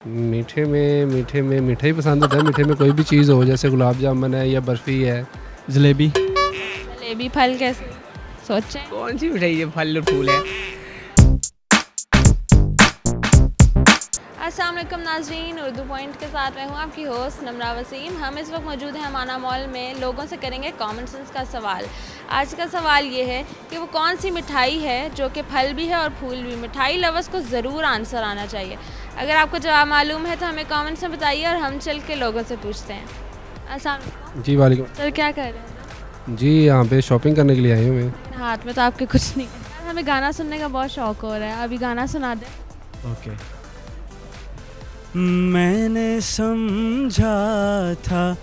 मीठे में मीठा ही पसंद होता है। मीठे में कोई भी चीज़ हो, जैसे गुलाब जामुन है या बर्फ़ी है। जलेबी। जलेबी फल कैसे सोचें? कौन सी मिठाई है, फल और फूल है? अस्सलाम वालेकुम नाज़रीन, उर्दू पॉइंट के साथ मैं हूँ आपकी होस्ट नमरा वसीम। हम इस वक्त मौजूद हैं अमाना मॉल में। लोगों से करेंगे कॉमन सेंस का सवाल। आज का सवाल ये है कि वो कौन सी मिठाई है जो कि फल भी है और फूल भी। मिठाई लवर्स को ज़रूर आंसर आना चाहिए। अगर आपको जवाब मालूम है तो हमें कमेंट्स में बताइए और हम चल के लोगों से पूछते हैं। अस्सलाम वालेकुम। जी वालेकुम। सर क्या कर रहे हैं? जी यहाँ पे शॉपिंग करने के लिए आई हूँ मैं। हाथ में तो आपके कुछ नहीं है। हमें गाना सुनने का बहुत शौक हो रहा है, अभी गाना सुना दें। ओके। मैंने समझा था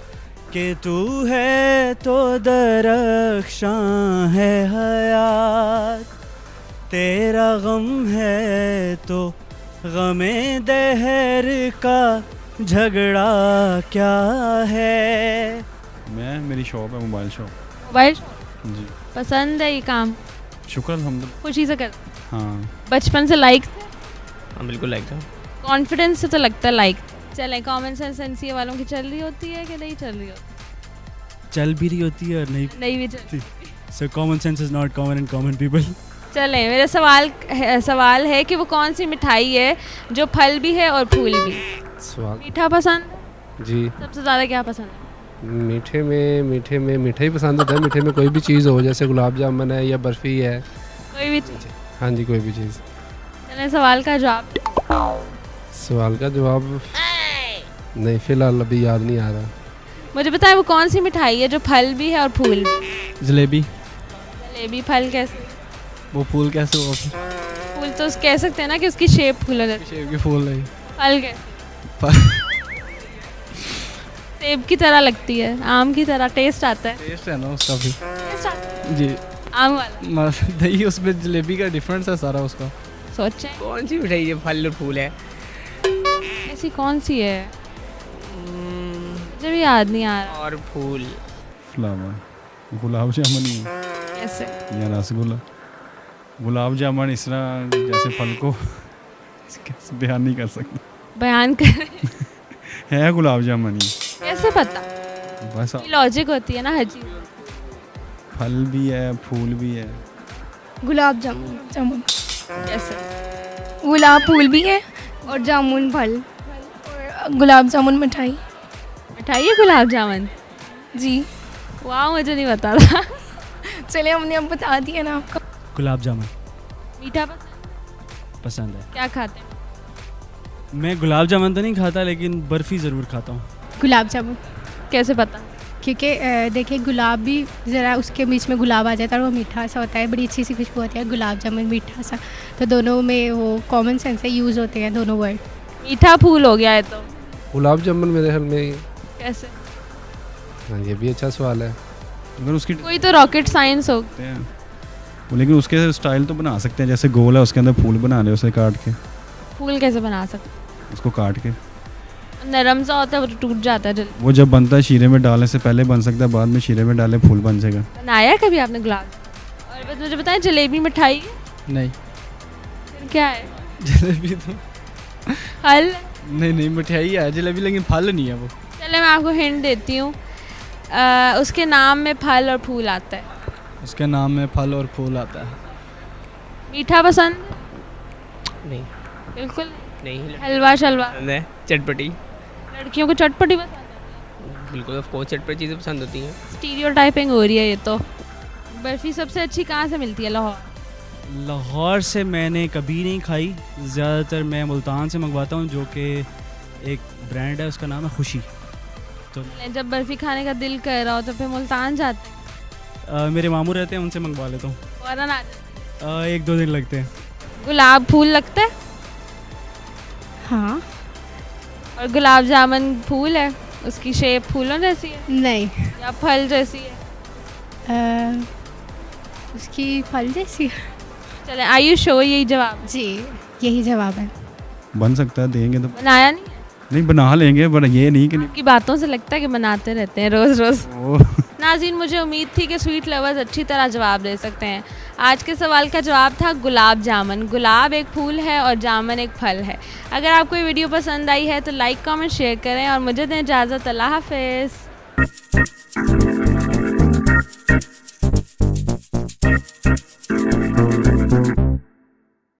कि तू है तो दरख्शां है हयात, तेरा गम है तो गमे दहर का झगड़ा क्या है। मेरी शॉप है, मोबाइल शॉप। मोबाइल जी। पसंद है ये काम? शुक्र अल्हम्दुलिल्लाह। खुशी से कर। हाँ बचपन से लाइक थे? हाँ बिल्कुल लाइक था। कॉन्फिडेंस से तो लगता है लाइक। चलें, कॉमन सेंस एनसीए वालों की चल रही होती है कि नहीं चल रही होती? चल भी रही होती है और नहीं भी चल। So common sense is not common in common people. चलें, मेरा सवाल है कि वो कौन सी मिठाई है जो फल भी है और फूल भी। स्वाद। मीठा पसंद है? जी। सबसे ज़्यादा क्या पसंद है? मीठे में मीठा ही पसंद होता है। मीठे में कोई भी चीज़ हो, जैसे गुलाब जामुन है या बर्फ़ी है। कोई भी चीज़। हाँ जी, कोई भी चीज़। चलें, सवाल का जवाब। सवाल का जवाब नहीं, फ़िलहाल अभी याद नहीं आ रहा। मुझे बताएं वो कौन सी मिठाई है जो फल भी है और फूल भी। जलेबी। जलेबी फल कैसे? वो फूल कैसे हुआ? फूल तो कह सकते हैं ना कि उसकी शेप फूल हो जाती शेब के फूल नहीं। है। फल कैसे? सेब की तरह लगती है, आम की तरह टेस्ट आता है। टेस्ट है ना उसका भी। टेस्ट आता है जी। आम वाला। नहीं, उसमें जलेबी का डिफरेंस है सारा उसका। सोचें कौन सी मिठाई है, फल और फूल है? ऐसी कौन सी है, मुझे भी याद नहीं आ रहा। और फूल। फ्लावर। गुलाब जामुन ही है कैसे? या रसगुल्ला। गुलाब जामुन इस तरह जैसे फल को कैसे बयान नहीं कर सकते। बयान कर। है गुलाब जामुन ही। कैसे पता? बस लॉजिक होती है ना हर चीज। फल भी है फूल भी है। गुलाब जामुन। कैसे? गुलाब फूल भी है और जामुन फल और गुलाब जामुन मिठाई। मिठाई है गुलाब जामुन? जी। वाह, मुझे नहीं पता था। चलिए, हमने अब बता दिया ना आपको। गुलाब जामुन मीठा पसंद है। क्या खाते हैं? मैं गुलाब जामुन तो नहीं खाता, लेकिन बर्फ़ी ज़रूर खाता हूँ। गुलाब जामुन, कैसे पता? क्योंकि देखिए गुलाब भी ज़रा उसके बीच में गुलाब आ जाता है और वो मीठा सा होता है, बड़ी अच्छी सी खुशबू होती है। गुलाब जामुन मीठा सा, तो दोनों में वो कॉमन सेंस से यूज़ होते हैं दोनों वर्ड। मीठा फूल हो गया है तो गुलाब जामुन मेरे ख्याल में। कैसे? हाँ, ये भी अच्छा सवाल है। अगर उसकी कोई तो रॉकेट साइंस हो। लेकिन उसके स्टाइल तो बना सकते हैं, जैसे गोल है उसके अंदर फूल बना ले उसे काट के। फूल कैसे बना सकते? उसको काट के नरम सा होता है, वो तो टूट जाता है जल्दी। वो जब बनता है शीरे में डालने से पहले बन सकता है, बाद में शीरे में डाले फूल बन जाएगा। बनाया है कभी आपने गुलाब? और बस मुझे बताएं, जलेबी मिठाई है? नहीं, फिर क्या है? जलेबी तो फल? नहीं मिठाई है जलेबी, लेकिन फल नहीं है वो। चले, मैं आपको हिंट देती हूँ। उसके नाम में फल और फूल आता है। उसके नाम में फल और फूल आता है। मीठा पसंद? नहीं। बिल्कुल नहीं। हलवा शलवा? पसंद है चटपटी। लड़कियों को चटपटी पसंद है? बिल्कुल, ऑफ कोर्स चटपटी चीज़ें पसंद होती हैं। स्टीरियोटाइपिंग हो रही है ये तो। बर्फ़ी सबसे अच्छी कहाँ से मिलती है? लाहौर? लाहौर से मैंने कभी नहीं खाई, ज़्यादातर मैं मुल्तान से मंगवाता हूँ, जो कि एक ब्रांड है, उसका नाम है खुशी। तो जब बर्फ़ी खाने का दिल कर रहा हो तो फिर मुल्तान जाते हैं? मेरे मामू रहते हैं, उनसे मंगवा लेता हूँ। फ़ौरन आ जाते हैं? 1-2 दिन लगते हैं। गुलाब फूल लगता है? हाँ। और गुलाब जामुन फूल है, उसकी शेप फूलों जैसी है नहीं, या फल जैसी है? उसकी फल जैसी। चले, आयु शो यही जवाब? जी, यही जवाब है। बन सकता है, देंगे तो। बनाया नहीं? नहीं, बना लेंगे, पर ये नहीं कि की बातों से लगता है कि बनाते रहते हैं रोज़ रोज़। नाज़रीन, मुझे उम्मीद थी कि स्वीट लवर्स अच्छी तरह जवाब दे सकते हैं। आज के सवाल का जवाब था गुलाब जामुन। गुलाब एक फूल है और जामुन एक फल है। अगर आपको ये वीडियो पसंद आई है तो लाइक, कमेंट, शेयर करें और मुझे दें इजाज़त। अल्लाह हाफ़िज़।